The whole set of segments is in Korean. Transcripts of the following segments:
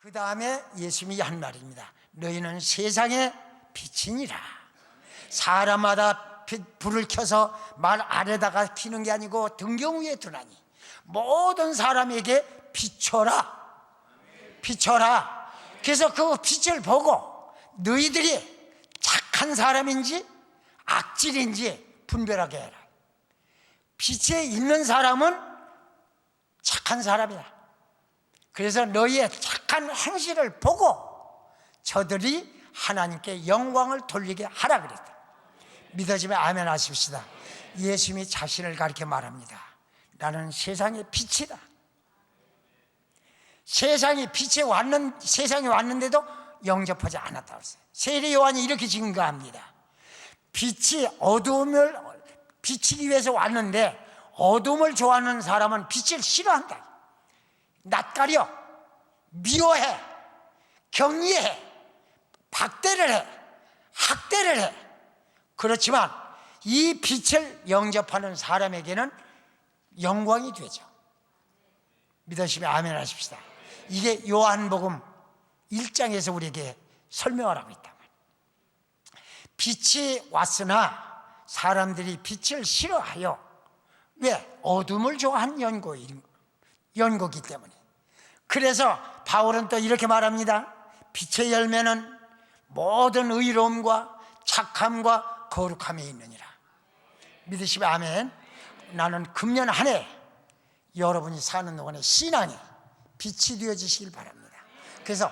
그 다음에 예수님이 한 말입니다. 너희는 세상의 빛이니라. 사람마다 불을 켜서 말 아래다가 켜는 게 아니고 등경 위에 두나니 모든 사람에게 비춰라. 비춰라. 그래서 그 빛을 보고 너희들이 착한 사람인지 악질인지 분별하게 해라. 빛에 있는 사람은 착한 사람이다. 그래서 너희의 착한 행실을 보고 저들이 하나님께 영광을 돌리게 하라 그랬다. 믿어지면 아멘 하십시다. 예수님이 자신을 가리켜 말합니다. 나는 세상의 빛이다. 세상에 왔는데도 영접하지 않았다고 했어요. 세례 요한이 이렇게 증거합니다. 빛이 어둠을 비치기 위해서 왔는데 어둠을 좋아하는 사람은 빛을 싫어한다. 낯가려, 미워해, 경리해, 박대를 해, 학대를 해. 그렇지만 이 빛을 영접하는 사람에게는 영광이 되죠. 믿으시면 아멘 하십시다. 이게 요한복음 1장에서 우리에게 설명을 하고 있다. 빛이 왔으나 사람들이 빛을 싫어하여, 왜? 어둠을 좋아한 연고이기 때문에. 그래서 바울은 또 이렇게 말합니다. 빛의 열매는 모든 의로움과 착함과 거룩함에 있느니라. 믿으시면 아멘. 나는 금년 한 해 여러분이 사는 동안에 신앙이 빛이 되어지시길 바랍니다. 그래서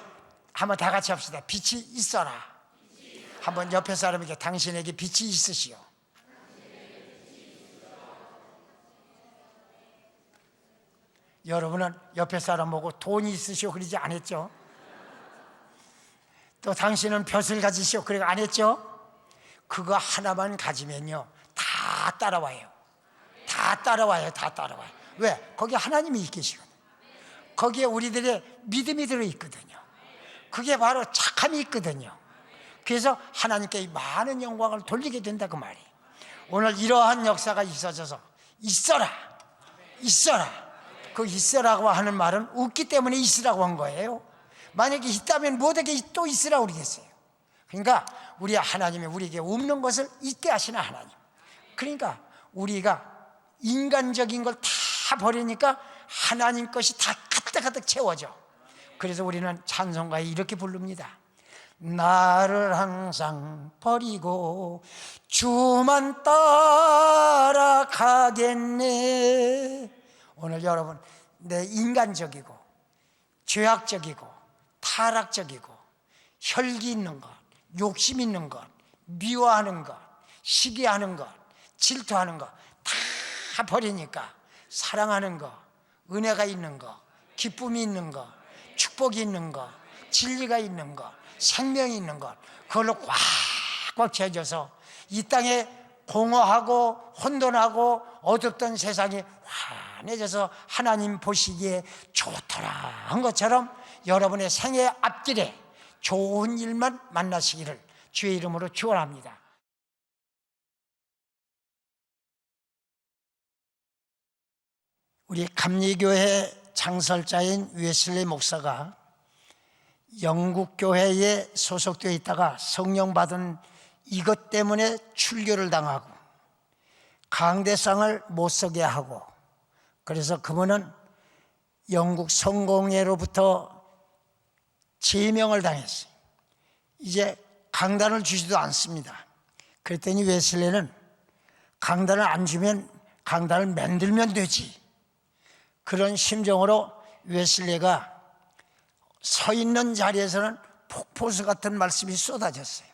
한번 다 같이 합시다. 빛이 있어라. 한번 옆에 사람에게 당신에게 빛이 있으시오. 여러분은 옆에 사람 보고 돈이 있으시오 그러지 않았죠? 또 당신은 벼슬 가지시오 그러지 않았죠? 그거 하나만 가지면요 다 따라와요. 다 따라와요. 다 따라와요. 왜? 거기 하나님이 계시거든요. 거기에 우리들의 믿음이 들어있거든요. 그게 바로 착함이 있거든요. 그래서 하나님께 많은 영광을 돌리게 된다 그 말이에요. 오늘 이러한 역사가 있어져서 있어라. 있어라. 그 있으라고 하는 말은 없기 때문에 있으라고 한 거예요. 만약에 있다면 뭐에게 또 있으라고 그러겠어요. 그러니까 우리 하나님이 우리에게 없는 것을 있게 하시는 하나님. 그러니까 우리가 인간적인 걸 다 버리니까 하나님 것이 다 가득가득 채워져. 그래서 우리는 찬송가에 이렇게 부릅니다. 나를 항상 버리고 주만 따라가겠네. 오늘 여러분, 내 인간적이고 죄악적이고 타락적이고 혈기 있는 것, 욕심 있는 것, 미워하는 것, 시기하는 것, 질투하는 것 다 버리니까 사랑하는 것, 은혜가 있는 것, 기쁨이 있는 것, 축복이 있는 것, 진리가 있는 것, 생명이 있는 것, 그걸로 꽉꽉 채워져서 이 땅에 공허하고 혼돈하고 어둡던 세상이 환해져서 하나님 보시기에 좋더라 한 것처럼 여러분의 생애 앞길에 좋은 일만 만나시기를 주의 이름으로 축원합니다. 우리 감리교회 창설자인 웨슬리 목사가 영국 교회에 소속되어 있다가 성령 받은 이것 때문에 출교를 당하고 강대상을 못 서게 하고, 그래서 그분은 영국 성공회로부터 제명을 당했어요. 이제 강단을 주지도 않습니다. 그랬더니 웨슬리는 강단을 안 주면 강단을 만들면 되지, 그런 심정으로 웨슬리가 서 있는 자리에서는 폭포수 같은 말씀이 쏟아졌어요.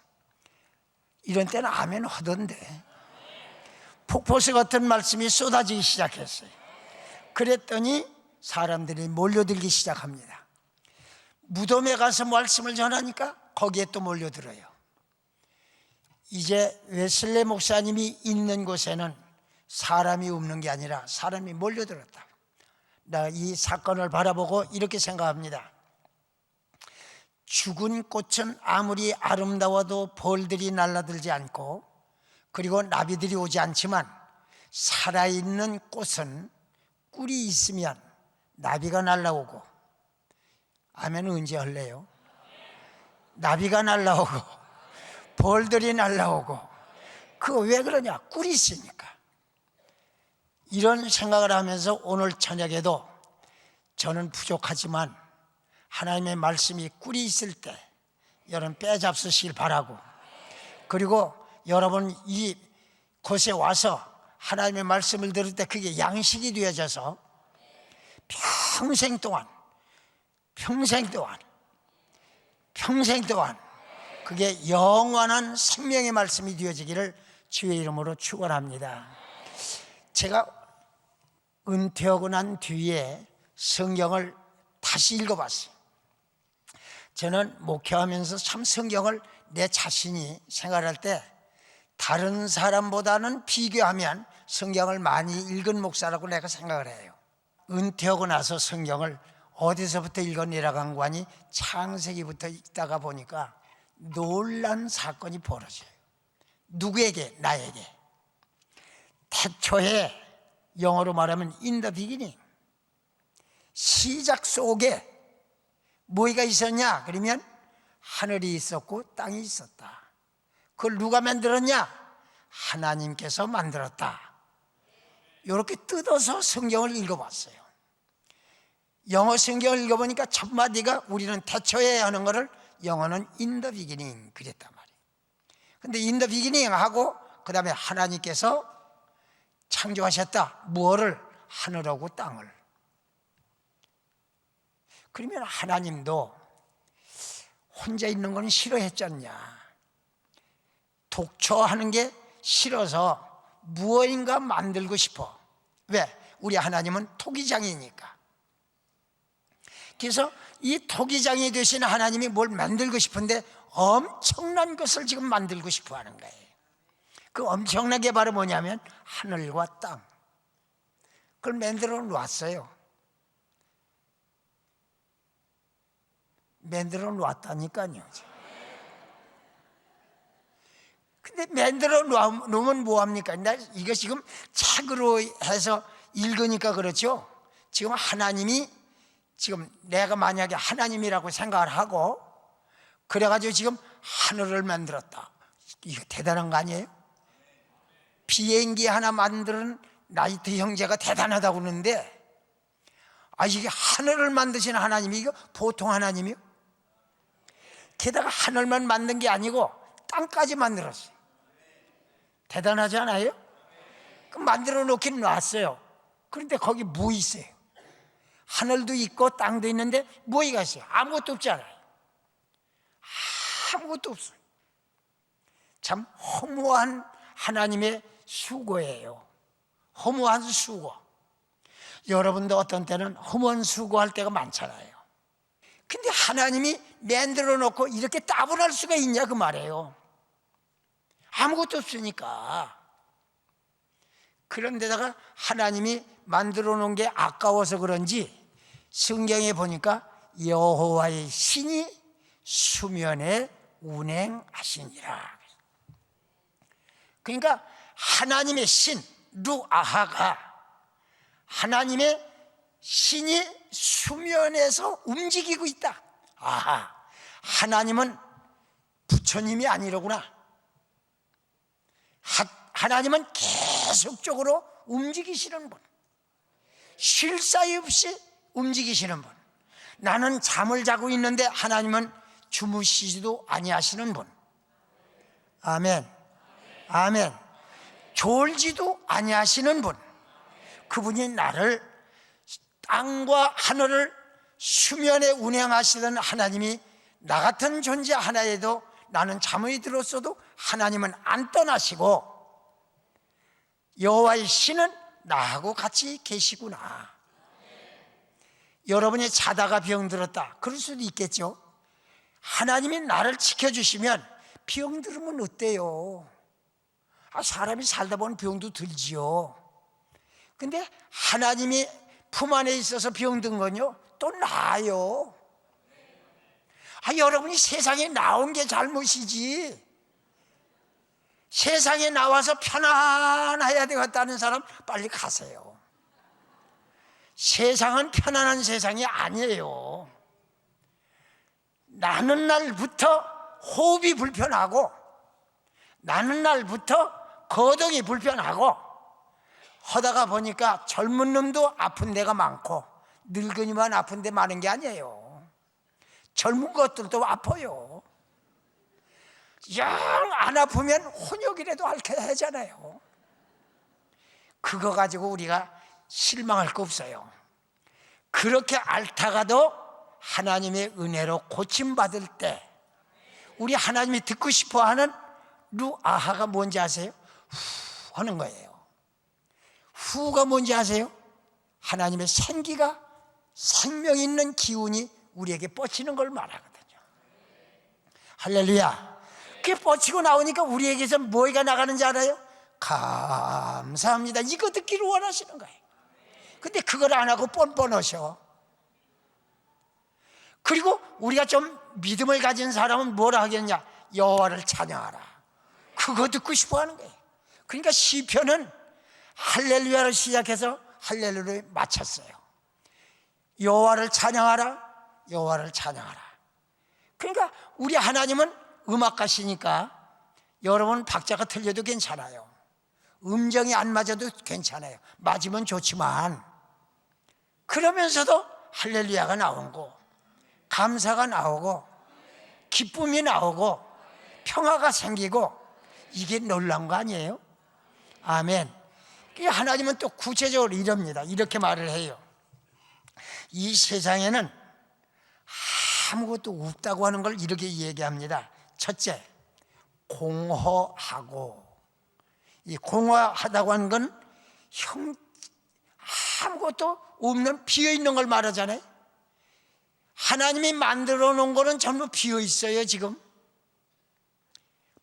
이런 때는 아멘 하던데 폭포수 같은 말씀이 쏟아지기 시작했어요. 그랬더니 사람들이 몰려들기 시작합니다. 무덤에 가서 말씀을 전하니까 거기에 또 몰려들어요. 이제 웨슬리 목사님이 있는 곳에는 사람이 없는 게 아니라 사람이 몰려들었다. 나 이 사건을 바라보고 이렇게 생각합니다. 죽은 꽃은 아무리 아름다워도 벌들이 날아들지 않고, 그리고 나비들이 오지 않지만 살아있는 꽃은 꿀이 있으면 나비가 날아오고 아멘. 언제 할래요? 나비가 날라오고 벌들이 날라오고. 그거 왜 그러냐? 꿀이 있으니까. 이런 생각을 하면서 오늘 저녁에도 저는 부족하지만 하나님의 말씀이 꿀이 있을 때 여러분 빼잡수시길 바라고, 그리고 여러분 이 곳에 와서 하나님의 말씀을 들을 때 그게 양식이 되어져서 평생 동안 그게 영원한 생명의 말씀이 되어지기를 주의 이름으로 축원합니다. 제가 은퇴하고 난 뒤에 성경을 다시 읽어봤어요. 저는 목회하면서 참 성경을 내 자신이 생활할 때 다른 사람보다는 비교하면 성경을 많이 읽은 목사라고 내가 생각을 해요. 은퇴하고 나서 성경을 어디서부터 읽어내려고 한 거니 창세기부터 읽다가 보니까 놀란 사건이 벌어져요. 누구에게? 나에게. 태초에 영어로 말하면 in the beginning, 시작 속에 뭐가 있었냐? 그러면 하늘이 있었고 땅이 있었다. 그걸 누가 만들었냐? 하나님께서 만들었다. 이렇게 뜯어서 성경을 읽어봤어요. 영어 성경을 읽어보니까 첫 마디가 우리는 태초에 하는 거를 영어는 in the beginning 그랬단 말이에요. 근데 in the beginning 하고 그 다음에 하나님께서 창조하셨다. 무엇을? 하늘하고 땅을. 그러면 하나님도 혼자 있는 건 싫어했잖냐? 독초하는 게 싫어서 무엇인가 만들고 싶어. 왜? 우리 하나님은 토기장이니까. 그래서 이 토기장이 되신 하나님이 뭘 만들고 싶은데 엄청난 것을 지금 만들고 싶어 하는 거예요. 그 엄청난 게 바로 뭐냐면 하늘과 땅. 그걸 만들어 놨어요. 만들어 놨다니까요. 근데 만들어 놓으면 뭐합니까? 나 이거 지금 책으로 해서 읽으니까 그렇죠. 지금 하나님이, 지금 내가 만약에 하나님이라고 생각을 하고 그래가지고 지금 하늘을 만들었다. 이거 대단한 거 아니에요? 비행기 하나 만드는 라이트 형제가 대단하다고 그러는데, 이게 하늘을 만드신 하나님이 이거 보통 하나님이요? 게다가 하늘만 만든 게 아니고 땅까지 만들었어요. 대단하지 않아요? 그럼 만들어 놓긴 놨어요. 그런데 거기 뭐 있어요? 하늘도 있고 땅도 있는데 뭐가 있어요? 아무것도 없잖아요. 아무것도 없어요. 참 허무한 하나님의 수고예요. 허무한 수고. 여러분도 어떤 때는 허무한 수고할 때가 많잖아요. 근데 하나님이 만들어 놓고 이렇게 따분할 수가 있냐 그 말이에요. 아무것도 없으니까. 그런데다가 하나님이 만들어 놓은 게 아까워서 그런지 성경에 보니까 여호와의 신이 수면에 운행하시니라. 그러니까 하나님의 신 루아하가, 하나님의 신이 수면에서 움직이고 있다. 아하, 하나님은 부처님이 아니로구나. 하나님은 계속적으로 움직이시는 분, 쉴 사이 없이 움직이시는 분. 나는 잠을 자고 있는데 하나님은 주무시지도 아니하시는 분. 아멘, 아멘. 졸지도 아니하시는 분. 그분이 나를, 땅과 하늘을 수면에 운행하시던 하나님이 나 같은 존재 하나에도 나는 잠이 들었어도 하나님은 안 떠나시고 여호와의 신은 나하고 같이 계시구나. 여러분이 자다가 병들었다 그럴 수도 있겠죠. 하나님이 나를 지켜주시면 병들으면 어때요? 사람이 살다 보면 병도 들지요. 근데 하나님이 품 안에 있어서 병든 건요 또 나아요. 여러분이 세상에 나온 게 잘못이지, 세상에 나와서 편안해야 되겠다는 사람 빨리 가세요. 세상은 편안한 세상이 아니에요. 나는 날부터 호흡이 불편하고, 나는 날부터 거동이 불편하고 하다가 보니까 젊은 놈도 아픈 데가 많고 늙은이만 아픈 데 많은 게 아니에요. 젊은 것들도 아파요. 영 안 아프면 혼욕이라도 앓게 하잖아요. 그거 가지고 우리가 실망할 거 없어요. 그렇게 앓다가도 하나님의 은혜로 고침받을 때 우리 하나님이 듣고 싶어하는 루아하가 뭔지 아세요? 후 하는 거예요. 후가 뭔지 아세요? 하나님의 생기가, 생명 있는 기운이 우리에게 뻗치는 걸 말하거든요. 할렐루야. 그게 뻗치고 나오니까 우리에게서 뭐가 나가는지 알아요? 감사합니다. 이거 듣기를 원하시는 거예요. 근데 그걸 안 하고 뻔뻔하셔. 그리고 우리가 좀 믿음을 가진 사람은 뭐라 하겠냐? 여호와를 찬양하라. 그거 듣고 싶어 하는 거예요. 그러니까 시편은 할렐루야를 시작해서 할렐루야를 마쳤어요. 여호와를 찬양하라, 여호와를 찬양하라. 그러니까 우리 하나님은 음악가시니까 여러분 박자가 틀려도 괜찮아요. 음정이 안 맞아도 괜찮아요. 맞으면 좋지만 그러면서도 할렐루야가 나오고 감사가 나오고 기쁨이 나오고 평화가 생기고 이게 놀라운 거 아니에요? 아멘. 하나님은 또 구체적으로 이럽니다. 이렇게 말을 해요. 이 세상에는 아무것도 없다고 하는 걸 이렇게 얘기합니다. 첫째, 공허하고. 이 공허하다고 하는 건 아무것도 없는 비어있는 걸 말하잖아요. 하나님이 만들어 놓은 거는 전부 비어있어요. 지금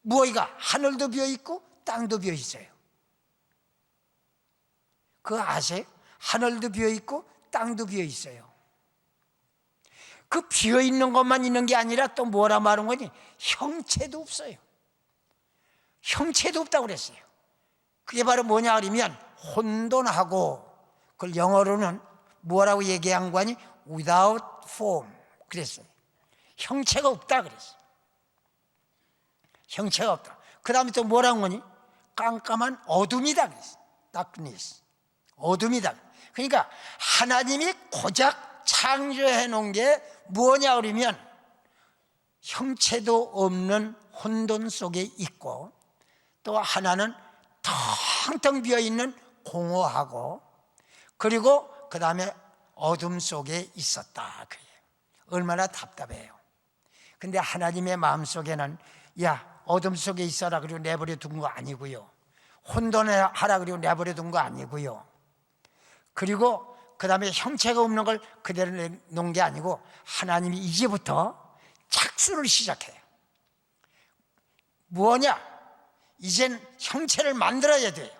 무엇이가? 하늘도 비어있고 땅도 비어있어요. 그거 아세요? 하늘도 비어있고 땅도 비어있어요. 그 비어있는 것만 있는 게 아니라 또 뭐라 말한 거니? 형체도 없어요. 형체도 없다고 그랬어요. 그게 바로 뭐냐 그러면 혼돈하고, 그걸 영어로는 뭐라고 얘기한 거니? without form 그랬어요. 형체가 없다 그랬어요. 형체가 없다. 그 다음에 또 뭐라는 거니? 깜깜한 어둠이다 그랬어요. darkness, 어둠이다. 그러니까 하나님이 고작 창조해 놓은 게 뭐냐 그러면 형체도 없는 혼돈 속에 있고, 또 하나는 텅텅 비어있는 공허하고, 그리고 그 다음에 어둠 속에 있었다. 그게 얼마나 답답해요. 근데 하나님의 마음속에는 야 어둠 속에 있어라 그리고 내버려 둔 거 아니고요, 혼돈하라 그리고 내버려 둔 거 아니고요, 그리고 그 다음에 형체가 없는 걸 그대로 내놓은 게 아니고 하나님이 이제부터 착수를 시작해요. 뭐냐? 이젠 형체를 만들어야 돼요.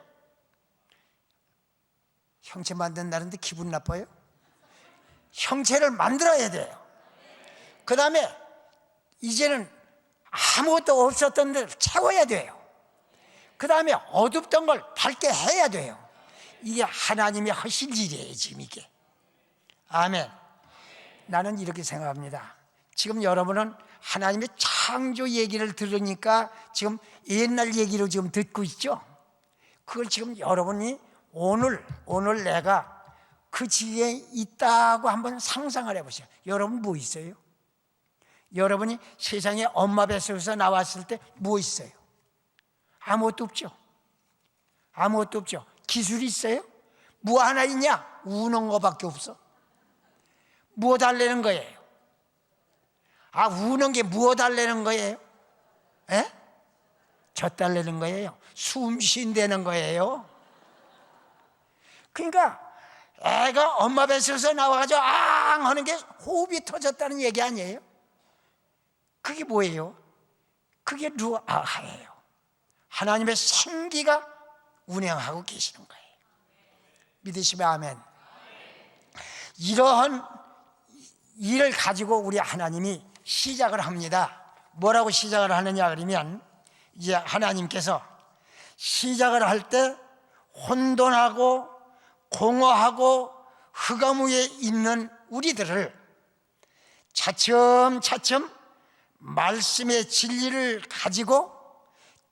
형체 만든다는데 기분 나빠요? 형체를 만들어야 돼요. 그 다음에 이제는 아무것도 없었던 데를 채워야 돼요. 그 다음에 어둡던 걸 밝게 해야 돼요. 이게 하나님이 하실 일이에요 지금 이게. 아멘. 나는 이렇게 생각합니다. 지금 여러분은 하나님의 창조 얘기를 들으니까 지금 옛날 얘기로 지금 듣고 있죠. 그걸 지금 여러분이 오늘 내가 그 지에 있다고 한번 상상을 해보세요. 여러분 뭐 있어요? 여러분이 세상에 엄마 뱃속에서 나왔을 때 뭐 있어요? 아무것도 없죠. 아무것도 없죠. 기술이 있어요? 뭐 하나 있냐? 우는 거밖에 없어. 뭐 달래는 거예요? 아, 우는 게 뭐 달래는 거예요? 에? 젖 달래는 거예요. 숨 쉰다는 거예요. 그러니까 애가 엄마 뱃속에서 나와가지고 앙 하는 게 호흡이 터졌다는 얘기 아니에요? 그게 뭐예요? 그게 루아하예요. 하나님의 생기가 운행하고 계시는 거예요. 믿으시면 아멘. 이러한 일을 가지고 우리 하나님이 시작을 합니다. 뭐라고 시작을 하느냐 그러면 이제 하나님께서 시작을 할 때 혼돈하고 공허하고 흑암 위에 있는 우리들을 차츰차츰 말씀의 진리를 가지고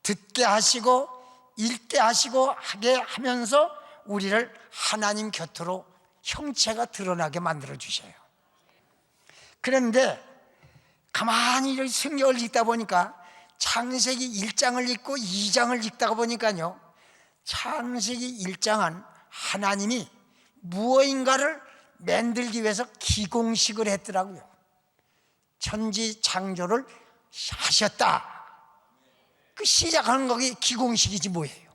듣게 하시고 읽게 하시고 하게 하면서 우리를 하나님 곁으로 형체가 드러나게 만들어 주셔요. 그런데 가만히 성경을 읽다 보니까 창세기 1장을 읽고 2장을 읽다가 보니까요, 창세기 1장은 하나님이 무엇인가를 만들기 위해서 기공식을 했더라고요. 천지 창조를 하셨다. 그 시작하는 거기 기공식이지 뭐예요.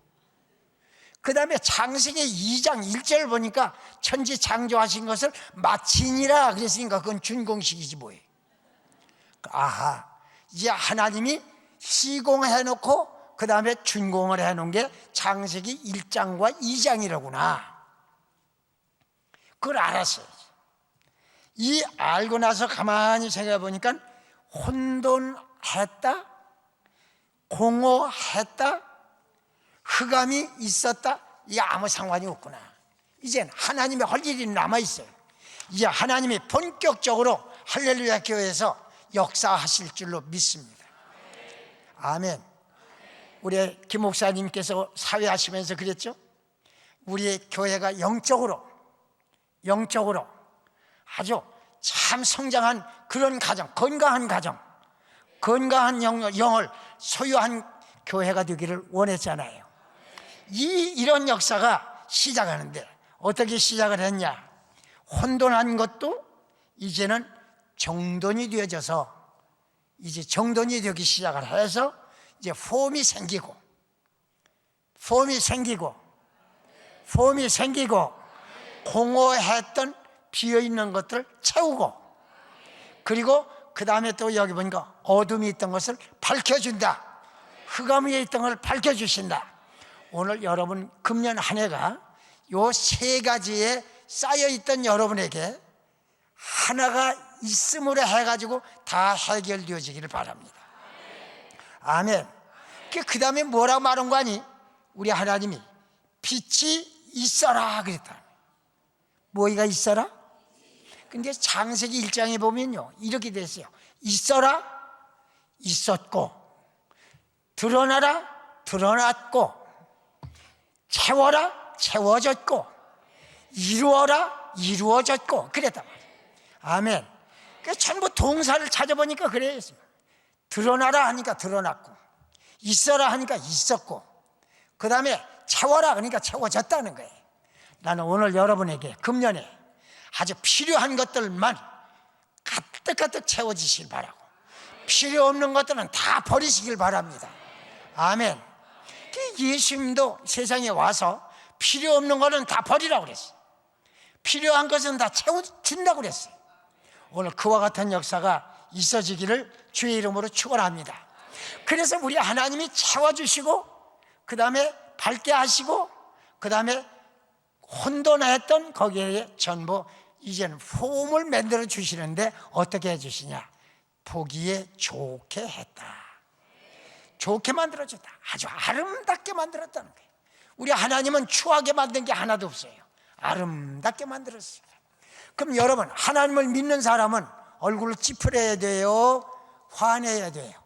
그 다음에 창세기 2장 1절 보니까 천지 창조하신 것을 마치니라 그랬으니까 그건 준공식이지 뭐예요. 아하, 이제 하나님이 시공해놓고 그 다음에 준공을 해놓은 게 창세기 1장과 2장이라구나. 그걸 알았어요. 이 알고 나서 가만히 생각해 보니까 혼돈했다, 공허했다, 흑암이 있었다, 이게 아무 상관이 없구나. 이젠 하나님의 할 일이 남아있어요. 이제 하나님이 본격적으로 할렐루야 교회에서 역사하실 줄로 믿습니다. 아멘. 우리 김 목사님께서 사회하시면서 그랬죠. 우리 교회가 영적으로 아주 참 성장한 그런 가정, 건강한 가정, 건강한 영을 소유한 교회가 되기를 원했잖아요. 이런 역사가 시작하는데 어떻게 시작을 했냐? 혼돈한 것도 이제는 정돈이 되어져서 이제 정돈이 되기 시작을 해서 이제 폼이 생기고 공허했던 비어있는 것들을 채우고, 그리고 그 다음에 또 여기 보니까 어둠이 있던 것을 밝혀준다. 흑암 위에 있던 걸 밝혀주신다. 오늘 여러분 금년 한 해가 요 세 가지에 쌓여있던 여러분에게 하나가 있음으로 해가지고 다 해결되어지기를 바랍니다. 아멘. 그 다음에 뭐라고 말한 거 아니? 우리 하나님이 빛이 있어라 그랬다. 뭐가 있어라? 근데 창세기 1장에 보면요 이렇게 됐어요. 있어라, 있었고, 드러나라, 드러났고, 채워라, 채워졌고, 이루어라, 이루어졌고 그랬단 말이에요. 아멘. 그 전부 동사를 찾아보니까 그래요. 드러나라 하니까 드러났고, 있어라 하니까 있었고, 그 다음에 채워라 그러니까 채워졌다는 거예요. 나는 오늘 여러분에게 금년에 아주 필요한 것들만 가득가득 채워지시길 바라고, 필요 없는 것들은 다 버리시길 바랍니다. 아멘. 예수님도 세상에 와서 필요 없는 것은 다 버리라고 그랬어요. 필요한 것은 다 채워준다고 그랬어요. 오늘 그와 같은 역사가 있어지기를 주의 이름으로 축원합니다. 그래서 우리 하나님이 채워주시고, 그 다음에 밝게 하시고, 그 다음에 혼돈했던 거기에 전부 이제는 폼을 만들어 주시는데 어떻게 해주시냐? 보기에 좋게 했다. 좋게 만들어줬다. 아주 아름답게 만들었다는 거예요. 우리 하나님은 추하게 만든 게 하나도 없어요. 아름답게 만들었어요. 그럼 여러분, 하나님을 믿는 사람은 얼굴을 찌푸려야 돼요? 화내야 돼요?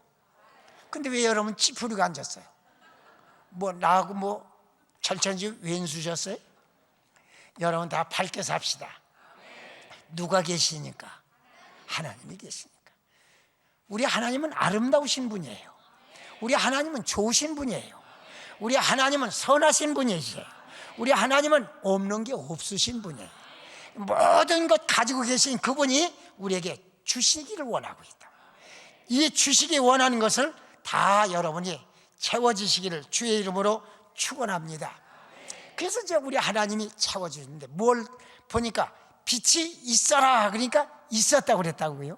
근데 왜 여러분 찌푸리고 앉았어요? 나하고 철천지 왼수셨어요? 여러분 다 밝게 삽시다. 누가 계시니까? 하나님이 계시니까. 우리 하나님은 아름다우신 분이에요. 우리 하나님은 좋으신 분이에요. 우리 하나님은 선하신 분이세요. 우리 하나님은 없는 게 없으신 분이에요. 모든 것 가지고 계신 그분이 우리에게 주시기를 원하고 있다. 이 주시기 원하는 것을 다 여러분이 채워지시기를 주의 이름으로 축원합니다. 그래서 이제 우리 하나님이 채워주는데 뭘 보니까 빛이 있어라 그러니까 있었다고 그랬다고요.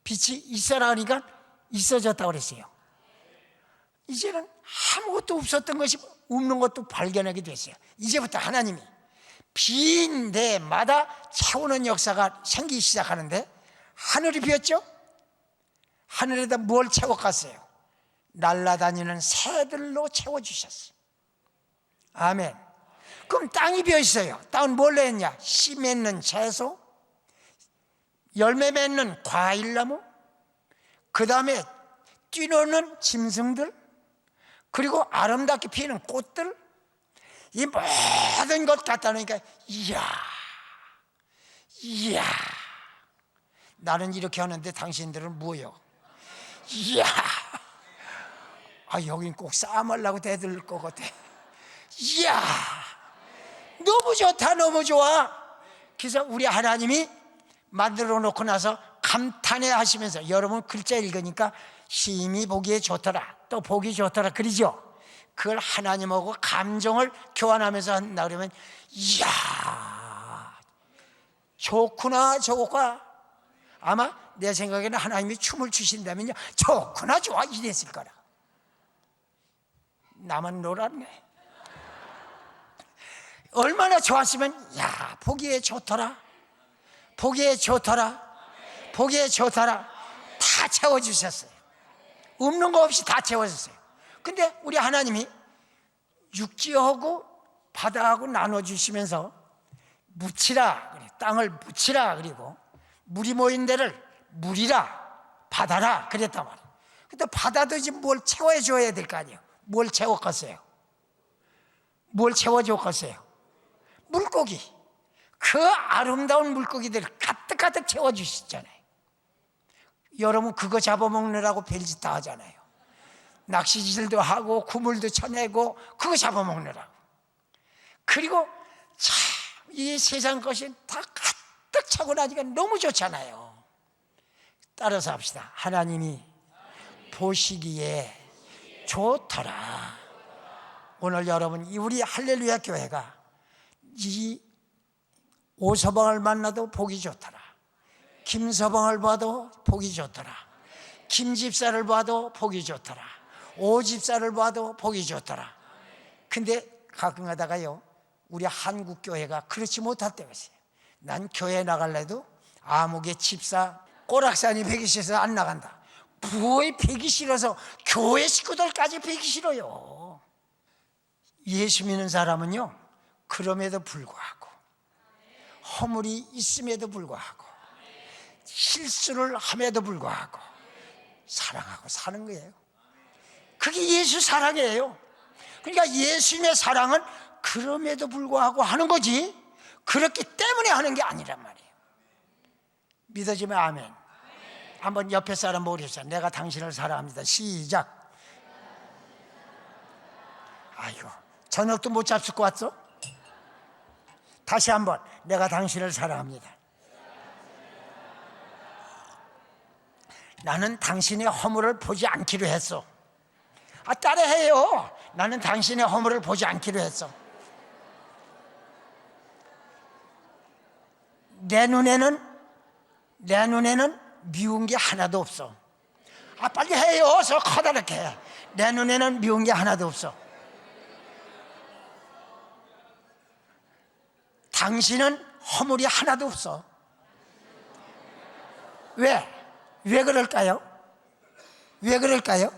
빛이 있어라 그러니까 있어졌다고 그랬어요. 이제는 아무것도 없었던 것이 없는 것도 발견하게 됐어요. 이제부터 하나님이 빈 데마다 채우는 역사가 생기기 시작하는데, 하늘이 비었죠? 하늘에다 뭘 채워갔어요? 날아다니는 새들로 채워주셨어요. 아멘. 그럼 땅이 비어있어요. 땅은 뭘 했냐? 씨 맺는 채소, 열매 맺는 과일나무, 그 다음에 뛰노는 짐승들, 그리고 아름답게 피는 꽃들, 이 모든 것 갖다 놓으니까 이야, 나는 이렇게 하는데 당신들은 뭐요? 이야, 여긴 꼭 싸움하려고 대들 것 같아. 이야, 너무 좋다, 너무 좋아. 그래서 우리 하나님이 만들어 놓고 나서 감탄해 하시면서, 여러분 글자 읽으니까 심히 보기에 좋더라, 또 보기 좋더라 그러죠. 그걸 하나님하고 감정을 교환하면서 한다 그러면 이야, 좋구나, 좋아. 아마 내 생각에는 하나님이 춤을 추신다면요, 좋구나, 좋아 이랬을 거라. 나만 놀았네. 얼마나 좋았으면, 야, 보기에 좋더라, 보기에 좋더라, 보기에 좋더라, 다 채워주셨어요. 없는 거 없이 다 채워줬어요. 근데 우리 하나님이 육지하고 바다하고 나눠주시면서 묻히라 그래, 땅을 묻히라, 그리고 물이 모인 데를 물이라, 바다라 그랬단 말이에요. 근데 바다도 지금 뭘 채워줘야 될 거 아니에요. 뭘 채웠겠어요? 뭘 채워줬겠어요? 물고기. 그 아름다운 물고기들 가득가득 채워주시잖아요. 여러분 그거 잡아먹느라고 별짓 다 하잖아요. 낚시질도 하고 그물도 쳐내고 그거 잡아먹느라고. 그리고 참 이 세상 것이 다 가득 차고 나니까 너무 좋잖아요. 따라서 합시다. 하나님이 보시기에 좋더라. 오늘 여러분 우리 할렐루야 교회가 이 오서방을 만나도 보기 좋더라, 김서방을 봐도 보기 좋더라, 김집사를 봐도 보기 좋더라, 오집사를 봐도 보기 좋더라. 근데 가끔 가다가요, 우리 한국 교회가 그렇지 못할 때가 있어요. 난 교회 나갈래도 아무개 집사 꼬락산이 배기 싫어서 안 나간다. 부엌에 배기 싫어서 교회 식구들까지 배기 싫어요. 예수 믿는 사람은요, 그럼에도 불구하고, 허물이 있음에도 불구하고, 실수를 함에도 불구하고 사랑하고 사는 거예요. 그게 예수 사랑이에요. 그러니까 예수님의 사랑은 그럼에도 불구하고 하는 거지, 그렇기 때문에 하는 게 아니란 말이에요. 믿어지면 아멘. 한번 옆에 사람 모르겠어요. 내가 당신을 사랑합니다. 시작. 아이고, 저녁도 못 잡수고 왔어? 다시 한번, 내가 당신을 사랑합니다. 나는 당신의 허물을 보지 않기로 했어. 따라해요. 나는 당신의 허물을 보지 않기로 했어. 내 눈에는 미운 게 하나도 없어. 빨리 해요. 저 커다랗게. 내 눈에는 미운 게 하나도 없어. 당신은 허물이 하나도 없어. 왜 그럴까요? 왜 그럴까요?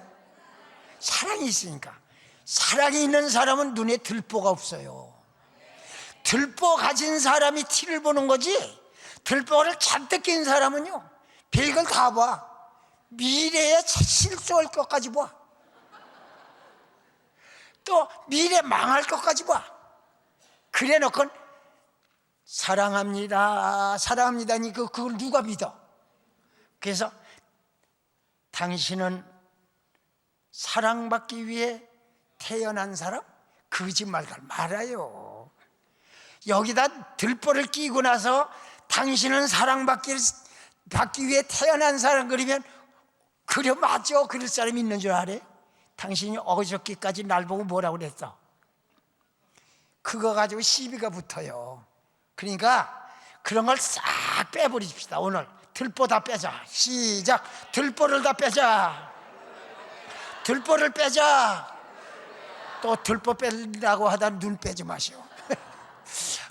사랑이 있으니까. 사랑이 있는 사람은 눈에 들보가 없어요. 들보 가진 사람이 티를 보는 거지, 들보를 잔뜩 낀 사람은요, 별걸 다 봐. 미래에 실수할 것까지 봐. 또 미래 망할 것까지 봐. 그래 놓고 사랑합니다, 사랑합니다니 그걸 누가 믿어? 그래서 당신은 사랑받기 위해 태어난 사람? 거짓말 말아요. 여기다 들보를 끼고 나서 당신은 사랑받기 위해 태어난 사람 그러면, 그래 맞죠? 그럴 사람이 있는 줄 알아요? 당신이 어저께까지 날 보고 뭐라고 그랬어? 그거 가지고 시비가 붙어요. 그러니까 그런 걸 싹 빼버리십시다. 오늘 들보 다 빼자. 시작. 들보를 다 빼자. 들보를 빼자. 또 들보 빼려고 하다 눈 빼지 마시오.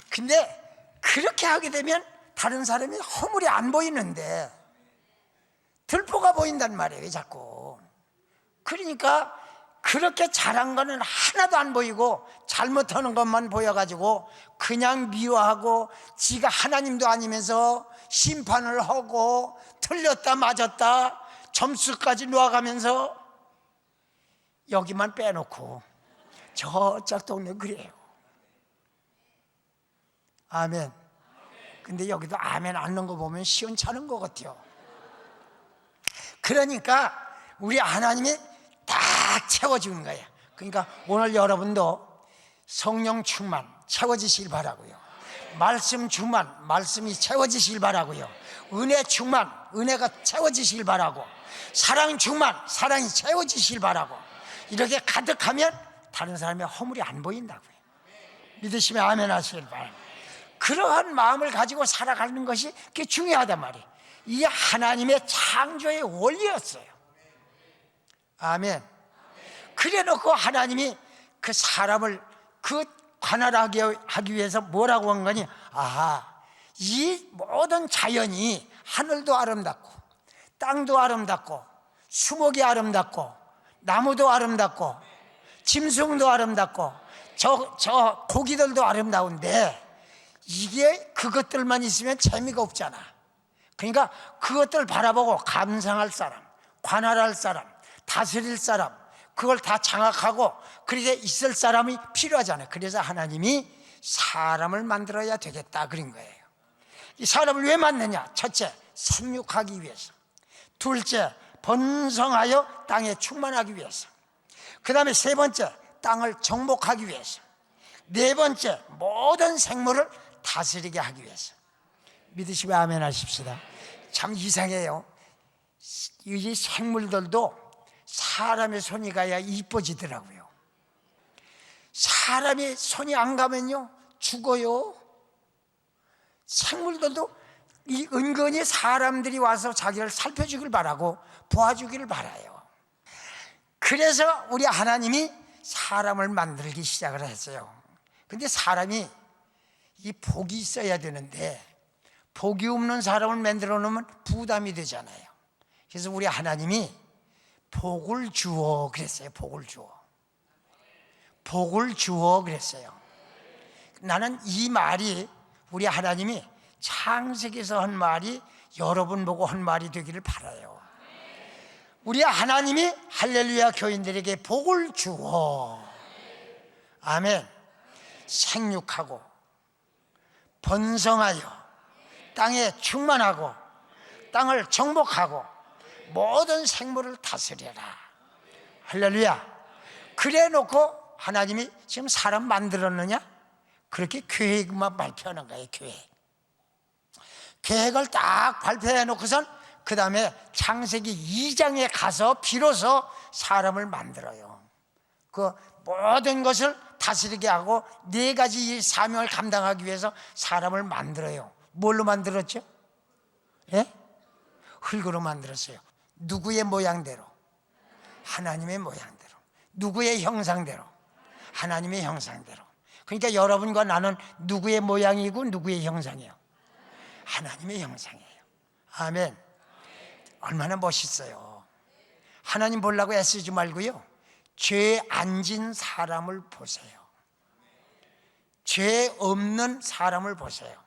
근데 그렇게 하게 되면 다른 사람이 허물이 안 보이는데 들보가 보인단 말이에요, 자꾸. 그러니까 그렇게 잘한 거는 하나도 안 보이고 잘못하는 것만 보여가지고 그냥 미워하고, 지가 하나님도 아니면서 심판을 하고 틀렸다 맞았다 점수까지 놓아가면서 여기만 빼놓고 저쪽 동네 그래요. 아멘. 근데 여기도 아멘 안 넣은 거 보면 시원찮은 것 같아요. 그러니까 우리 하나님이 딱 채워주는 거예요. 그러니까 오늘 여러분도 성령 충만 채워지시길 바라고요. 말씀 충만 말씀이 채워지시길 바라고요. 은혜 충만 은혜가 채워지시길 바라고, 사랑 충만 사랑이 채워지시길 바라고, 이렇게 가득하면 다른 사람의 허물이 안 보인다고요. 믿으시면 아멘 하시길 바랍니다. 그러한 마음을 가지고 살아가는 것이 그게 중요하단 말이에요. 이게 하나님의 창조의 원리였어요. 아멘. 그래 놓고 하나님이 그 사람을 그 관할하게 하기 위해서 뭐라고 한 거니? 아하, 이 모든 자연이 하늘도 아름답고 땅도 아름답고 수목이 아름답고 나무도 아름답고 짐승도 아름답고 저 고기들도 아름다운데 이게 그것들만 있으면 재미가 없잖아. 그러니까 그것들 바라보고 감상할 사람, 관할할 사람, 다스릴 사람, 그걸 다 장악하고 그렇게 있을 사람이 필요하잖아요. 그래서 하나님이 사람을 만들어야 되겠다 그런 거예요. 이 사람을 왜 만드냐? 첫째, 생육하기 위해서. 둘째, 번성하여 땅에 충만하기 위해서. 그 다음에 세 번째, 땅을 정복하기 위해서. 네 번째, 모든 생물을 다스리게 하기 위해서. 믿으시면 아멘 하십시다. 참 이상해요. 이 생물들도 사람의 손이 가야 이뻐지더라고요. 사람이 손이 안 가면요 죽어요. 생물들도 이 은근히 사람들이 와서 자기를 살펴주길 바라고 도와주기를 바라요. 그래서 우리 하나님이 사람을 만들기 시작을 했어요. 근데 사람이 이 복이 있어야 되는데 복이 없는 사람을 만들어 놓으면 부담이 되잖아요. 그래서 우리 하나님이 복을 주어 그랬어요. 복을 주어. 복을 주어 그랬어요. 나는 이 말이 우리 하나님이 창세기에서 한 말이 여러분 보고 한 말이 되기를 바라요. 우리 하나님이 할렐루야 교인들에게 복을 주어, 아멘, 생육하고 번성하여 땅에 충만하고 땅을 정복하고 모든 생물을 다스려라. 할렐루야. 그래 놓고 하나님이 지금 사람 만들었느냐? 그렇게 계획만 발표하는 거예요. 계획을 딱 발표해 놓고선 그 다음에 창세기 2장에 가서 비로소 사람을 만들어요. 그 모든 것을 다스리게 하고 네 가지 사명을 감당하기 위해서 사람을 만들어요. 뭘로 만들었죠? 예? 흙으로 만들었어요. 누구의 모양대로? 하나님의 모양대로. 누구의 형상대로? 하나님의 형상대로. 그러니까 여러분과 나는 누구의 모양이고 누구의 형상이에요? 하나님의 형상이에요. 아멘. 얼마나 멋있어요. 하나님 보려고 애쓰지 말고요, 죄 안 진 사람을 보세요. 죄 없는 사람을 보세요.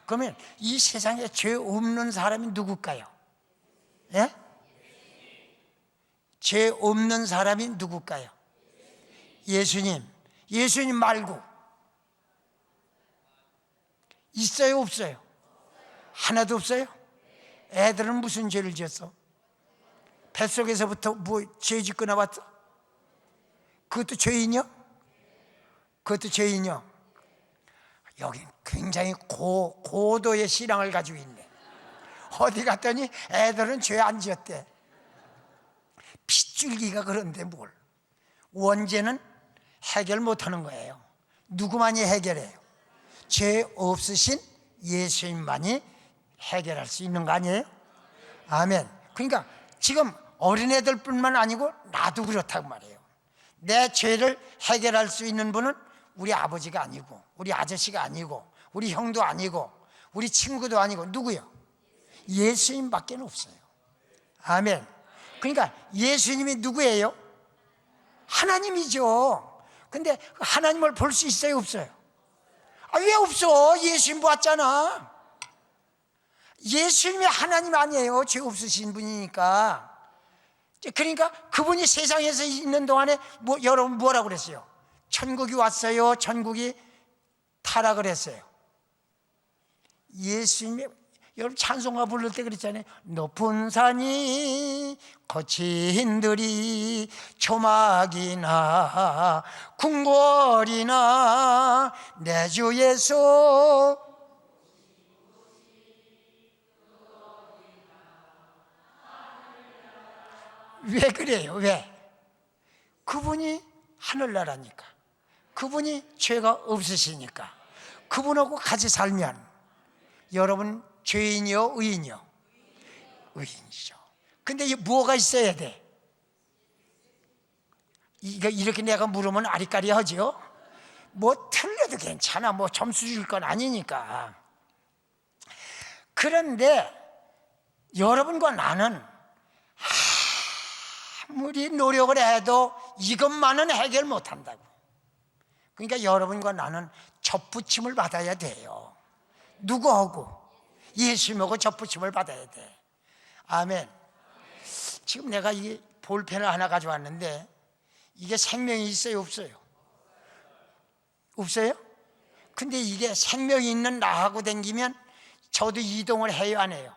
그러면 이 세상에 죄 없는 사람이 누굴까요? 예? 죄 없는 사람이 누굴까요? 예수님. 예수님 말고 있어요, 없어요? 하나도 없어요? 애들은 무슨 죄를 지었어? 뱃속에서부터 뭐 죄 짓고 나왔어? 그것도 죄인이요? 그것도 죄인이요? 여기 굉장히 고도의 신앙을 가지고 있네. 어디 갔더니 애들은 죄 안 지었대. 핏줄기가 그런데 뭘. 원죄는 해결 못하는 거예요. 누구만이 해결해요? 죄 없으신 예수님만이 해결할 수 있는 거 아니에요? 아멘. 그러니까 지금 어린애들뿐만 아니고 나도 그렇다고 말이에요. 내 죄를 해결할 수 있는 분은 우리 아버지가 아니고 우리 아저씨가 아니고 우리 형도 아니고 우리 친구도 아니고 누구요? 예수님밖에 없어요. 아멘. 그러니까 예수님이 누구예요? 하나님이죠. 근데 하나님을 볼 수 있어요, 없어요? 아, 왜 없어? 예수님 보았잖아. 예수님이 하나님 아니에요. 죄 없으신 분이니까. 그러니까 그분이 세상에서 있는 동안에 여러분 뭐라고 그랬어요? 천국이 왔어요? 천국이 타락을 했어요? 예수님이, 여러분 찬송가 부를 때 그랬잖아요. 높은 산이 거친 들이 초막이나 궁궐이나 내 주 예수. 왜 그래요? 왜? 그분이 하늘나라니까, 그분이 죄가 없으시니까, 그분하고 같이 살면 여러분 죄인이요 의인이요? 의인이죠. 근데 뭐가 있어야 돼? 이렇게 내가 물으면 아리까리 하죠. 뭐 틀려도 괜찮아, 뭐 점수 줄 건 아니니까. 그런데 여러분과 나는 아무리 노력을 해도 이것만은 해결 못한다고. 그러니까 여러분과 나는 접붙임을 받아야 돼요. 누구하고? 예수님하고 접붙임을 받아야 돼. 아멘. 지금 내가 이 볼펜을 하나 가져왔는데 이게 생명이 있어요 없어요? 없어요? 근데 이게 생명이 있는 나하고 다니면 저도 이동을 해요 안 해요?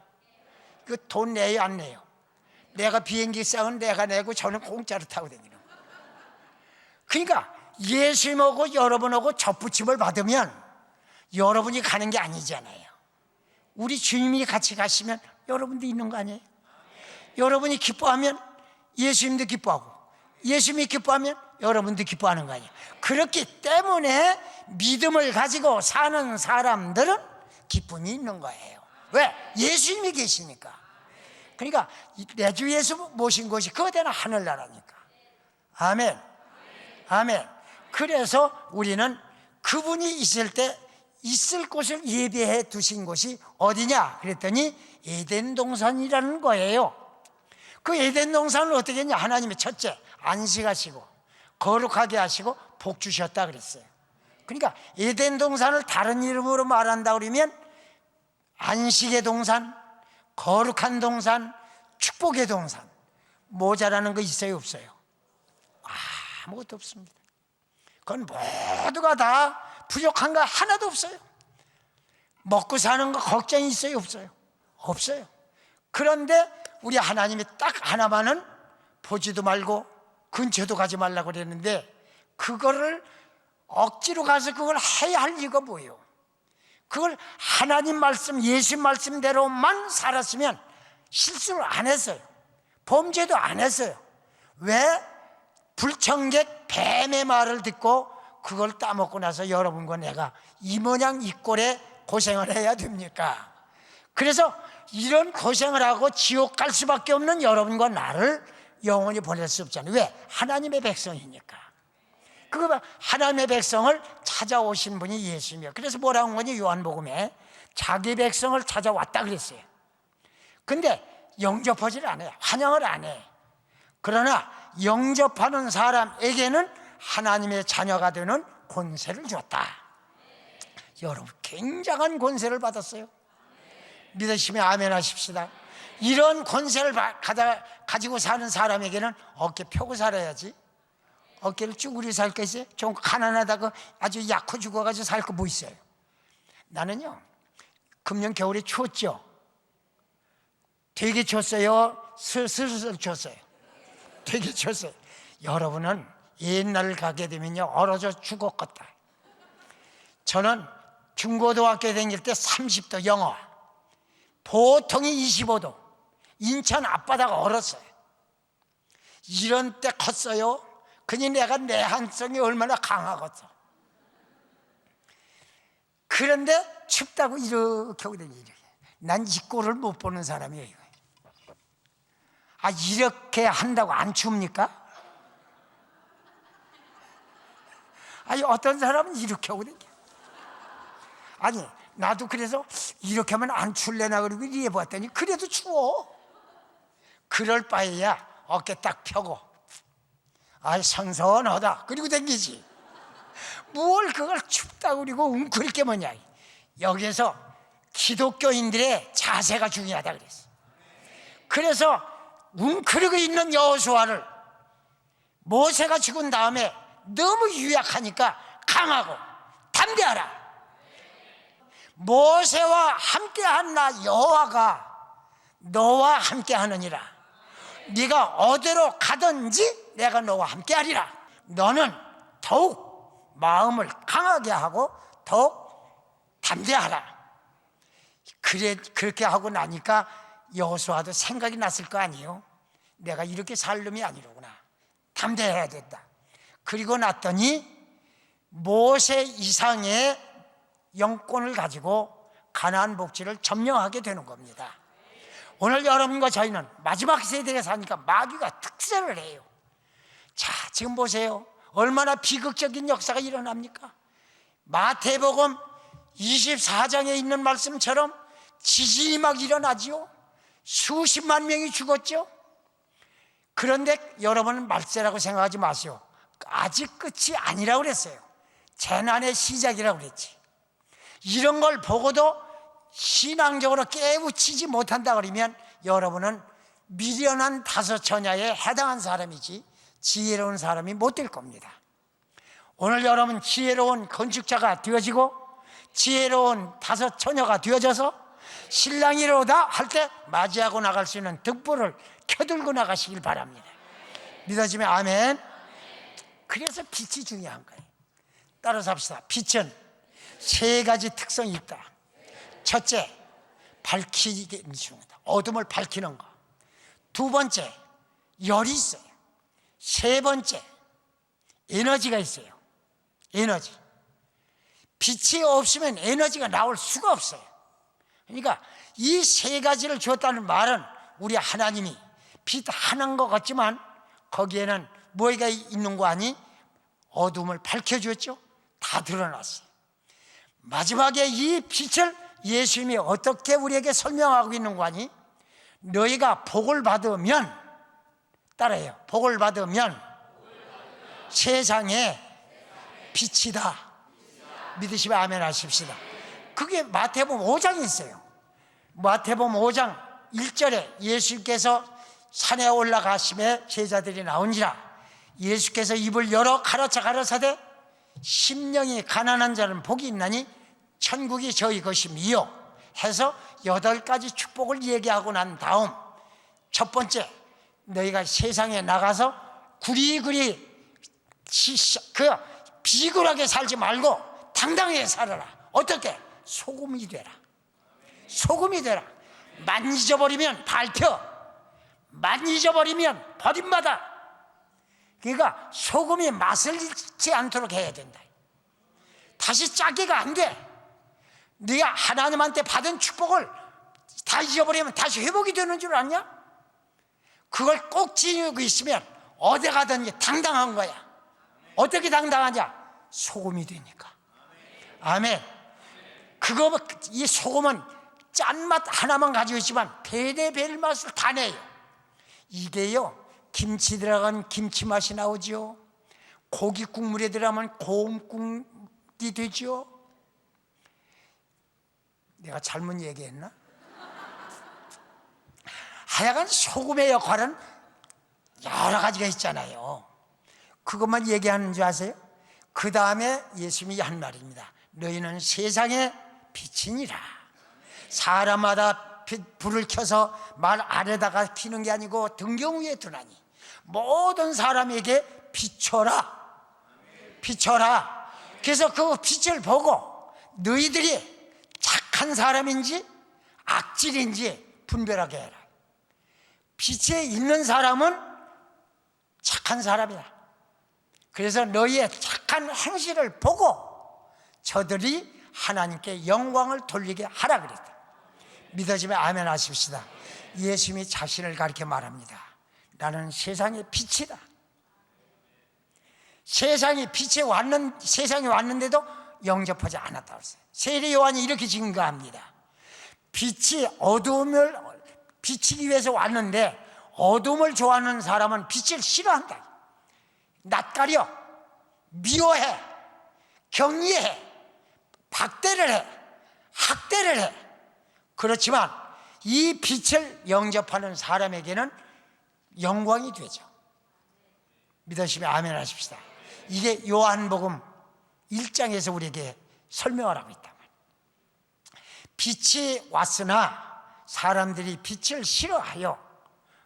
그 돈 내요 안 내요? 내가 비행기 값은 내가 내고 저는 공짜로 타고 다니는 거예요. 그러니까 예수님하고 여러분하고 접붙임을 받으면 여러분이 가는 게 아니잖아요. 우리 주님이 같이 가시면 여러분도 있는 거 아니에요? 여러분이 기뻐하면 예수님도 기뻐하고, 예수님이 기뻐하면 여러분도 기뻐하는 거 아니에요? 그렇기 때문에 믿음을 가지고 사는 사람들은 기쁨이 있는 거예요. 왜? 예수님이 계시니까. 그러니까 내 주 예수 모신 곳이 거대한 하늘나라니까. 아멘. 아멘. 그래서 우리는 그분이 있을 때 있을 곳을 예비해 두신 곳이 어디냐 그랬더니 에덴 동산이라는 거예요. 그 에덴 동산을 어떻게 했냐? 하나님이 첫째 안식하시고 거룩하게 하시고 복 주셨다 그랬어요. 그러니까 에덴 동산을 다른 이름으로 말한다 그러면 안식의 동산, 거룩한 동산, 축복의 동산. 모자라는 거 있어요 없어요? 아무것도 없습니다. 그건 모두가 다 부족한 거 하나도 없어요. 먹고 사는 거 걱정이 있어요 없어요? 없어요. 그런데 우리 하나님이 딱 하나만은 보지도 말고 근처도 가지 말라고 그랬는데 그거를 억지로 가서 그걸 해야 할 이유가 뭐예요? 그걸 하나님 말씀, 예수 말씀대로만 살았으면 실수를 안 했어요. 범죄도 안 했어요. 왜? 불청객 뱀의 말을 듣고 그걸 따먹고 나서 여러분과 내가 이 모양 이 꼴에 고생을 해야 됩니까? 그래서 이런 고생을 하고 지옥 갈 수밖에 없는 여러분과 나를 영원히 보낼 수 없잖아요. 왜? 하나님의 백성이니까. 그거 하나님의 백성을 찾아오신 분이 예수님이에요. 그래서 뭐라고 한 거니? 요한복음에 자기 백성을 찾아왔다 그랬어요. 근데 영접하지를 않아요. 환영을 안 해. 그러나 영접하는 사람에게는 하나님의 자녀가 되는 권세를 줬다. 여러분 굉장한 권세를 받았어요. 믿으시면 아멘 하십시다. 이런 권세를 가지고 사는 사람에게는 어깨 펴고 살아야지. 어깨를 쭈그리고 살 거 있어요? 좀 가난하다고 아주 약호 죽어가지고 살 거 뭐 있어요? 나는요 금년 겨울에 추웠죠. 되게 추웠어요? 슬슬 추웠어요? 되게 추웠어요. 여러분은 옛날 가게 되면요 얼어져 죽었겠다. 저는 중고등학교 다닐 때 30도 영하, 보통이 25도, 인천 앞바다가 얼었어요. 이런 때 컸어요. 그니 내가 내한성이 얼마나 강하겠어. 그런데 춥다고 이렇게 오더니 이렇게. 난 이 꼴을 못 보는 사람이에요. 이렇게 한다고 안 춥니까? 어떤 사람은 이렇게 오거든요. 나도 그래서 이렇게 하면 안 춥려나 그러고 이래 봤더니 그래도 추워. 그럴 바에야 어깨 딱 펴고 선선하다 그리고 댕기지. 뭘 그걸 춥다고 그리고 웅크릴 게 뭐냐. 여기에서 기독교인들의 자세가 중요하다 그랬어. 그래서 웅크리고 있는 여호수아를 모세가 죽은 다음에 너무 유약하니까 강하고 담대하라. 모세와 함께한 나 여호와가 너와 함께하느니라. 네가 어디로 가든지 내가 너와 함께하리라. 너는 더욱 마음을 강하게 하고 더욱 담대하라. 그렇게 하고 나니까 여호수아도 생각이 났을 거 아니에요. 내가 이렇게 살 놈이 아니로구나. 담대해야 된다. 그리고 났더니 모세 이상의 영권을 가지고 가나안 복지를 점령하게 되는 겁니다. 오늘 여러분과 저희는 마지막 세대에 사니까 마귀가 특세를 해요. 자, 지금 보세요. 얼마나 비극적인 역사가 일어납니까? 마태복음 24장에 있는 말씀처럼 지진이 막 일어나지요. 수십만 명이 죽었죠. 그런데 여러분은 말세라고 생각하지 마세요. 아직 끝이 아니라고 그랬어요. 재난의 시작이라고 그랬지. 이런 걸 보고도 신앙적으로 깨우치지 못한다 그러면 여러분은 미련한 다섯 처녀에 해당한 사람이지 지혜로운 사람이 못 될 겁니다. 오늘 여러분 지혜로운 건축자가 되어지고 지혜로운 다섯 처녀가 되어져서 신랑이로다 할 때 맞이하고 나갈 수 있는 등불을 켜들고 나가시길 바랍니다. 믿어지면 아멘. 그래서 빛이 중요한 거예요. 따라서 합시다. 빛은 세 가지 특성이 있다. 첫째, 밝히기 중요하다. 어둠을 밝히는 거. 두 번째, 열이 있어요. 세 번째, 에너지가 있어요. 에너지. 빛이 없으면 에너지가 나올 수가 없어요. 그러니까 이 세 가지를 주었다는 말은 우리 하나님이 빛 하나인 것 같지만 거기에는 뭐가 있는 거 아니? 어둠을 밝혀주었죠. 다 드러났어요. 마지막에 이 빛을 예수님이 어떻게 우리에게 설명하고 있는 거 아니? 너희가 복을 받으면, 따라해요. 복을 받으면 세상에 빛이다. 믿으시면 아멘 하십시다. 그게 마태복음 5장에 있어요. 마태복음 5장 1절에 예수께서 산에 올라가심에 제자들이 나온지라 예수께서 입을 열어 가르쳐 가라사대 심령이 가난한 자는 복이 있나니 천국이 저희 것임이요 해서 8가지 축복을 얘기하고 난 다음 첫 번째, 너희가 세상에 나가서 구리구리 비굴하게 살지 말고 당당하게 살아라. 어떻게? 소금이 되라. 소금이 되라. 만 잊어버리면 밟혀. 만 잊어버리면 버림받아. 그러니까 소금이 맛을 잃지 않도록 해야 된다. 다시 짜기가 안 돼. 네가 하나님한테 받은 축복을 다 잊어버리면 다시 회복이 되는 줄 아냐? 그걸 꼭 지니고 있으면 어디 가든지 당당한 거야. 어떻게 당당하냐? 소금이 되니까. 아멘. 이 소금은 짠맛 하나만 가지고 있지만 배대별 맛을 다 내요. 이게요, 김치 들어간 김치 맛이 나오죠. 고기 국물에 들어가면 고음국이 되죠. 내가 잘못 얘기했나? 하여간 소금의 역할은 여러 가지가 있잖아요. 그것만 얘기하는 줄 아세요? 그 다음에 예수님이 한 말입니다. 너희는 세상의 빛이니라. 사람마다 불을 켜서 말 아래다가 피는 게 아니고 등경 위에 두나니 모든 사람에게 비춰라. 비춰라. 그래서 그 빛을 보고 너희들이 착한 사람인지 악질인지 분별하게 해라. 빛에 있는 사람은 착한 사람이야. 그래서 너희의 착한 행실을 보고 저들이 하나님께 영광을 돌리게 하라 그랬다. 믿어지면 아멘 하십시다. 예수님이 자신을 가리켜 말합니다. 나는 세상의 빛이다. 세상에 왔는데도 영접하지 않았다고 했어요. 세례 요한이 이렇게 증거합니다. 빛이 어둠을 비치기 위해서 왔는데 어둠을 좋아하는 사람은 빛을 싫어한다. 낯가려, 미워해, 경리해, 박대를 해, 학대를 해. 그렇지만 이 빛을 영접하는 사람에게는 영광이 되죠. 믿으시면 아멘 하십시다. 이게 요한복음 1장에서 우리에게 설명을 하고 있다. 빛이 왔으나 사람들이 빛을 싫어하여,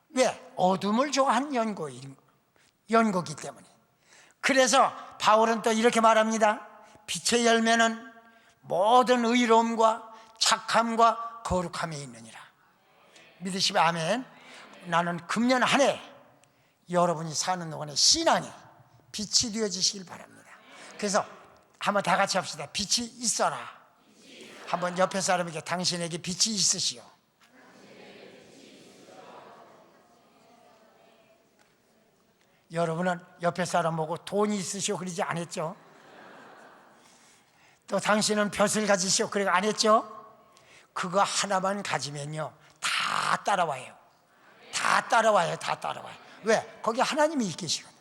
왜? 어둠을 좋아한 연고기 때문에. 그래서 바울은 또 이렇게 말합니다. 빛의 열매는 모든 의로움과 착함과 거룩함에 있느니라. 믿으시면 아멘. 나는 금년 한 해 여러분이 사는 동안에 신앙이 빛이 되어지시길 바랍니다. 그래서 한번 다 같이 합시다. 빛이 있어라. 한번 옆에 사람에게 당신에게 빛이 있으시오. 여러분은 옆에 사람 보고 돈이 있으시오 그러지 않았죠? 또 당신은 벼슬 가지시오 그러지 않았죠? 그거 하나만 가지면요 다 따라와요. 다 따라와요. 다 따라와요. 왜? 거기 하나님이 계시거든요.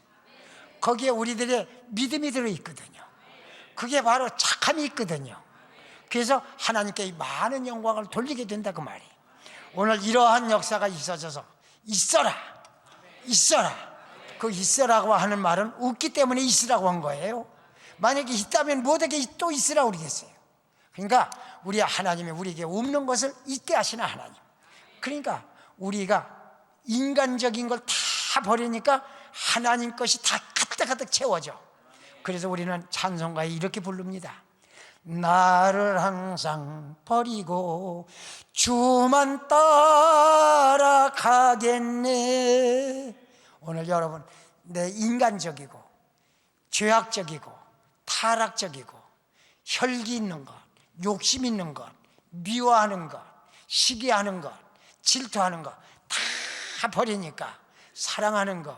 거기에 우리들의 믿음이 들어있거든요. 그게 바로 착함이 있거든요. 그래서 하나님께 많은 영광을 돌리게 된다 그 말이에요. 오늘 이러한 역사가 있어져서 있어라. 그 있으라고 하는 말은 없기 때문에 있으라고 한 거예요. 만약에 있다면 뭐에게 또 있으라고 그러겠어요. 그러니까 우리 하나님이 우리에게 없는 것을 있게 하시는 하나님. 그러니까 우리가 인간적인 걸 다 버리니까 하나님 것이 다 가득가득 채워져. 그래서 우리는 찬송가에 이렇게 부릅니다. 나를 항상 버리고 주만 따라가겠네. 오늘 여러분, 내 인간적이고 죄악적이고 타락적이고 혈기 있는 것, 욕심 있는 것, 미워하는 것, 시기하는 것, 질투하는 것 다 버리니까 사랑하는 것,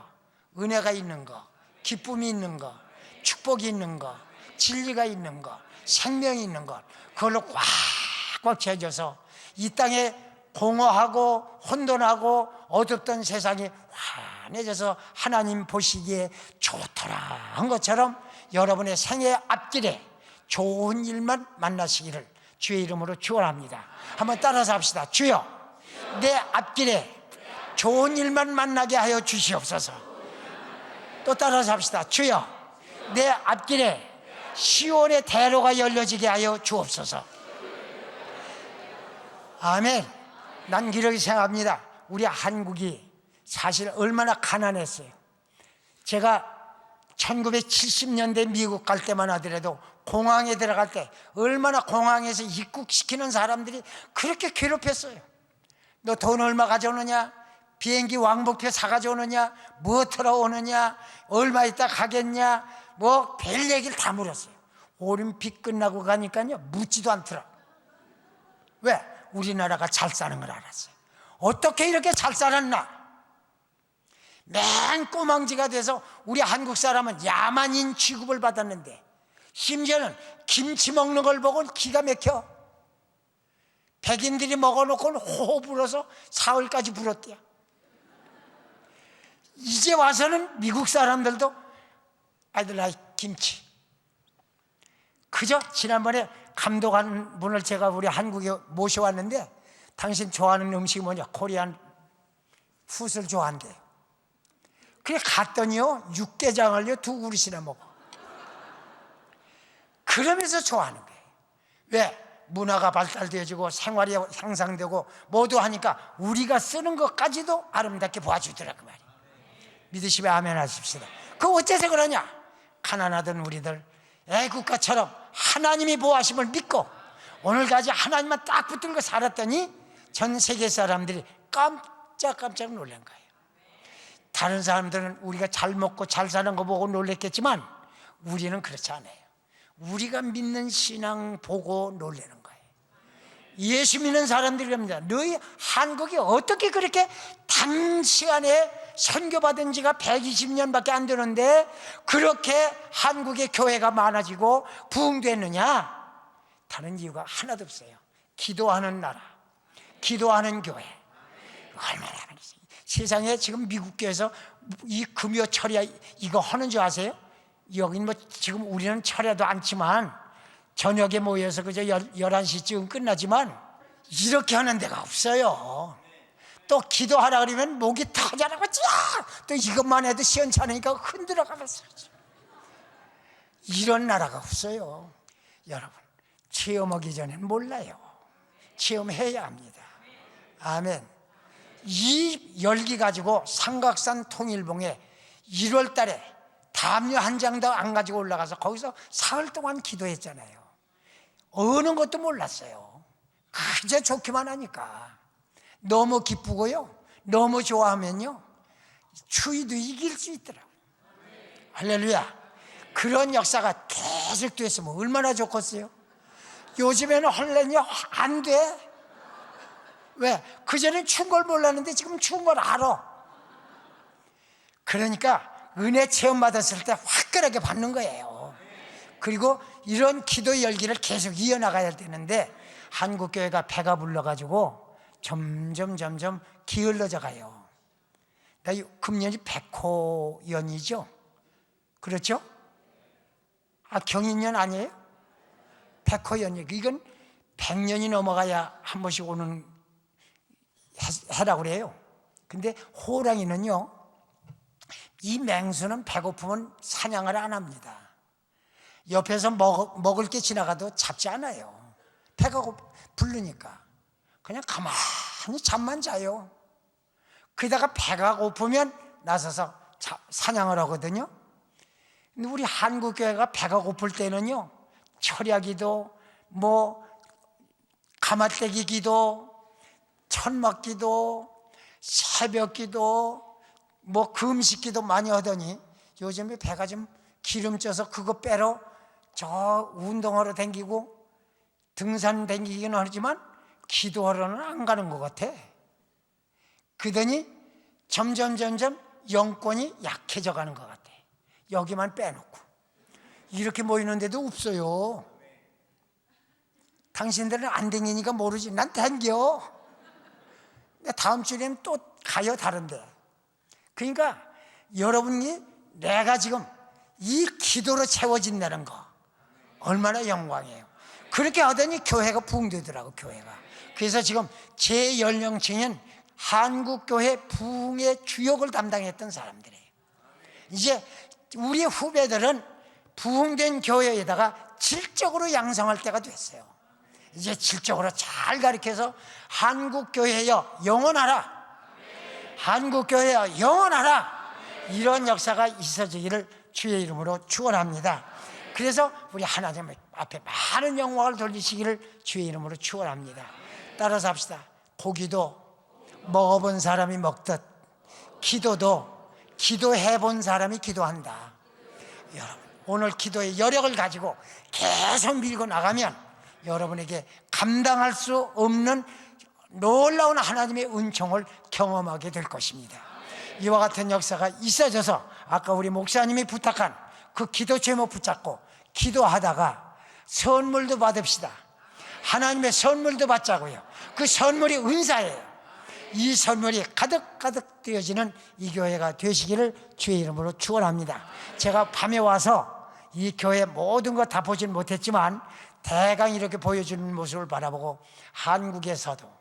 은혜가 있는 것, 기쁨이 있는 것, 축복이 있는 것, 진리가 있는 것, 생명이 있는 것, 그걸로 꽉꽉 채워져서 이 땅에 공허하고 혼돈하고 어둡던 세상이 환해져서 하나님 보시기에 좋더라 한 것처럼 여러분의 생애 앞길에 좋은 일만 만나시기를 주의 이름으로 축원합니다. 한번 따라서 합시다. 주여, 내 앞길에 좋은 일만 만나게 하여 주시옵소서. 또 따라서 합시다. 주여, 내 앞길에 시온의 대로가 열려지게 하여 주옵소서. 아멘. 난 이렇게 생각합니다. 우리 한국이 사실 얼마나 가난했어요. 제가 1970년대 미국 갈 때만 하더라도 공항에 들어갈 때 얼마나 공항에서 입국시키는 사람들이 그렇게 괴롭혔어요. 너 돈 얼마 가져오느냐? 비행기 왕복표 사가지고 오느냐? 뭐 틀어오느냐? 얼마 있다 가겠냐? 뭐 별 얘기를 다 물었어요. 올림픽 끝나고 가니까요 묻지도 않더라. 왜? 우리나라가 잘 사는 걸 알았어요. 어떻게 이렇게 잘 살았나? 맨 꼬망지가 돼서 우리 한국 사람은 야만인 취급을 받았는데 심지어는 김치 먹는 걸 보고 기가 막혀. 백인들이 먹어놓고 호호 불어서 사흘까지 불었대요. 이제 와서는 미국 사람들도 I like 김치. 그저 지난번에 감독한 분을 제가 우리 한국에 모셔왔는데 당신 좋아하는 음식이 뭐냐? 코리안 푸드를 좋아한대요. 그래 갔더니요 육개장을요 2그릇이나 먹어. 그러면서 좋아하는 거예요. 왜? 문화가 발달되어지고 생활이 향상되고 모두 하니까 우리가 쓰는 것까지도 아름답게 봐주더라고 말이에요. 믿으시면 아멘 하십시다. 그 어째서 그러냐? 가난하던 우리들 애국가처럼 하나님이 보호하심을 믿고 오늘까지 하나님만 딱 붙들고 살았더니 전 세계 사람들이 깜짝깜짝 놀란 거예요. 다른 사람들은 우리가 잘 먹고 잘 사는 거 보고 놀랬겠지만 우리는 그렇지 않아요. 우리가 믿는 신앙 보고 놀라는 거예요. 예수 믿는 사람들이 합니다. 너희 한국이 어떻게 그렇게 단시간에 선교받은 지가 120년밖에 안 되는데 그렇게 한국의 교회가 많아지고 부흥됐느냐? 다른 이유가 하나도 없어요. 기도하는 나라, 기도하는 교회. 얼마나 많으세요. 세상에 지금 미국 교회에서 이 금요 철야 이거 하는 줄 아세요? 여긴 뭐 지금 우리는 철야도 않지만 저녁에 모여서 그저 11시쯤 끝나지만 이렇게 하는 데가 없어요. 또 기도하라 그러면 목이 터져나고 또 이것만 해도 시원찮으니까 흔들어가면서. 이런 나라가 없어요. 여러분, 체험하기 전엔 몰라요. 체험해야 합니다. 아멘. 이 열기 가지고 삼각산 통일봉에 1월 달에 담요 한 장도 안 가지고 올라가서 거기서 사흘 동안 기도했잖아요. 어느 것도 몰랐어요. 그저 좋기만 하니까. 너무 기쁘고요, 너무 좋아하면요, 추위도 이길 수 있더라고요. 할렐루야. 그런 역사가 계속 됐으면 얼마나 좋겠어요. 요즘에는 할래요? 안 돼. 왜? 그전엔 추운 걸 몰랐는데 지금 추운 걸 알아. 그러니까 은혜 체험 받았을 때 화끈하게 받는 거예요. 그리고 이런 기도 열기를 계속 이어나가야 되는데 한국교회가 배가 불러가지고 점점 기울어져 가요. 금년이 백호연이죠? 그렇죠? 경인년 아니에요? 백호연이. 이건 100년이 넘어가야 한 번씩 오는 해라고 그래요. 근데 호랑이는요, 이 맹수는 배고프면 사냥을 안 합니다. 옆에서 먹을 게 지나가도 잡지 않아요. 배가 부르니까 그냥 가만히 잠만 자요. 그러다가 배가 고프면 나서서 사냥을 하거든요. 근데 우리 한국교회가 배가 고플 때는요, 철야기도, 가마떼기 기도, 천막기도, 새벽기도, 금식기도 많이 하더니 요즘에 배가 좀 기름져서 그거 빼러 저 운동하러 다니고 등산 다니기는 하지만 기도하러는 안 가는 것 같아. 그러더니 점점 영권이 약해져 가는 것 같아. 여기만 빼놓고 이렇게 모이는데도 없어요. 당신들은 안 다니니까 모르지. 난 다녀. 다음 주에는 또 가요, 다른데. 그러니까 여러분이 내가 지금 이 기도로 채워진다는 거 얼마나 영광이에요. 그렇게 하더니 교회가 부흥되더라고, 교회가. 그래서 지금 제 연령층은 한국교회 부흥의 주역을 담당했던 사람들이에요. 이제 우리 후배들은 부흥된 교회에다가 질적으로 양성할 때가 됐어요. 이제 질적으로 잘 가르쳐서 한국교회여 영원하라, 한국교회여 영원하라, 이런 역사가 있어지기를 주의 이름으로 축원합니다. 그래서 우리 하나님 앞에 많은 영광을 돌리시기를 주의 이름으로 축원합니다. 따라서 합시다. 고기도 먹어본 사람이 먹듯 기도도 기도해본 사람이 기도한다. 여러분, 오늘 기도의 여력을 가지고 계속 밀고 나가면 여러분에게 감당할 수 없는 놀라운 하나님의 은총을 경험하게 될 것입니다. 이와 같은 역사가 있어져서 아까 우리 목사님이 부탁한 그 기도 제목 붙잡고 기도하다가 선물도 받읍시다. 하나님의 선물도 받자고요. 그 선물이 은사예요. 이 선물이 가득가득 되어지는 이 교회가 되시기를 주의 이름으로 축원합니다. 제가 밤에 와서 이 교회 모든 거 다 보진 못했지만 대강 이렇게 보여주는 모습을 바라보고 한국에서도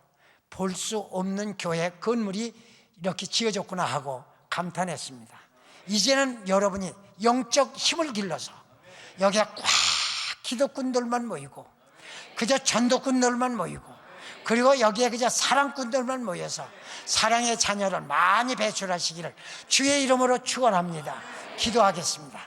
볼 수 없는 교회 건물이 이렇게 지어졌구나 하고 감탄했습니다. 이제는 여러분이 영적 힘을 길러서 여기가 꽉 기독군들만 모이고 그저 전도꾼들만 모이고 그리고 여기에 그저 사랑꾼들만 모여서 사랑의 자녀를 많이 배출하시기를 주의 이름으로 축원합니다. 기도하겠습니다.